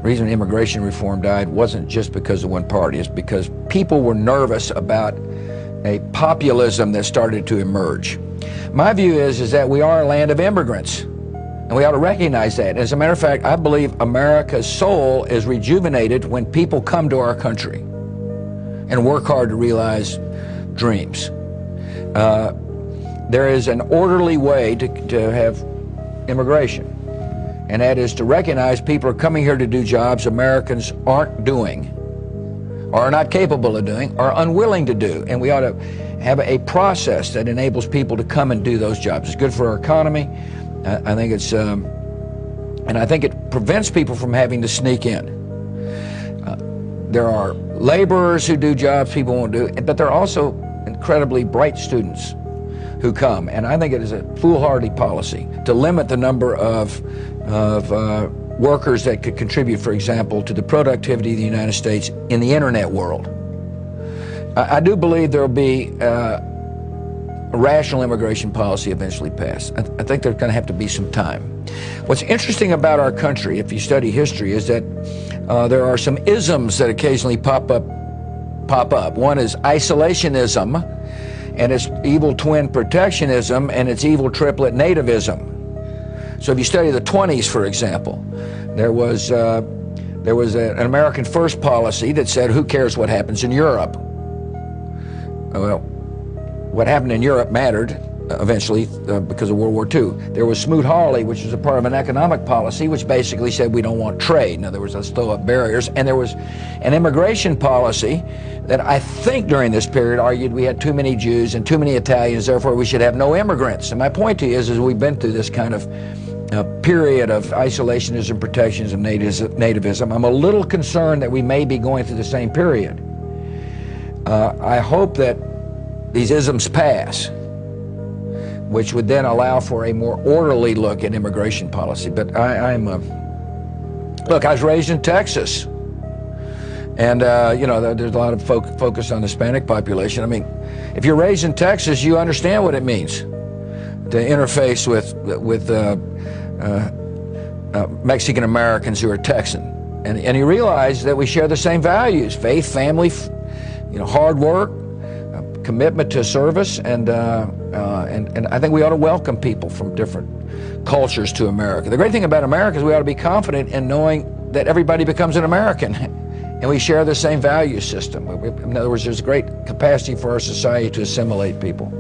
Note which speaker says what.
Speaker 1: reason immigration reform died wasn't just because of one party. It's because people were nervous about a populism that started to emerge. My view is that we are a land of immigrants, and we ought to recognize that. As a matter of fact, I believe America's soul is rejuvenated when people come to our country and work hard to realize dreams. There is an orderly way to have immigration, and that is to recognize people are coming here to do jobs Americans aren't doing, or are not capable of doing, or unwilling to do. And we ought to have a process that enables people to come and do those jobs. It's good for our economy. I think it's, and I think it prevents people from having to sneak in. There are laborers who do jobs people won't do, but there are also incredibly bright students who come, and I think it is a foolhardy policy to limit the number of workers that could contribute, for example, to the productivity of the United States in the internet world. I do believe there will be a rational immigration policy eventually passed. I think there's going to have to be some time. What's interesting about our country, if you study history, is that there are some isms that occasionally pop up. One is isolationism, and its evil twin protectionism, and its evil triplet nativism. So if you study the 20s, for example, there was an American First policy that said, who cares what happens in Europe? Well, what happened in Europe mattered eventually because of World War II. There was Smoot-Hawley, which was a part of an economic policy, which basically said we don't want trade. In other words, let's throw up barriers. And there was an immigration policy that I think during this period argued we had too many Jews and too many Italians, therefore we should have no immigrants. And my point to you is we've been through this kind of period of isolationism, protectionism, nativism. I'm a little concerned that we may be going through the same period. I hope that these isms pass, which would then allow for a more orderly look at immigration policy. But look, I was raised in Texas, and you know, there's a lot of focus on the Hispanic population. I mean, if you're raised in Texas, you understand what it means to interface with Mexican Americans who are Texan, and you realize that we share the same values: faith, family, you know, hard work, commitment to service, and I think we ought to welcome people from different cultures to America. The great thing about America is we ought to be confident in knowing that everybody becomes an American, and we share the same value system. In other words, there's great capacity for our society to assimilate people.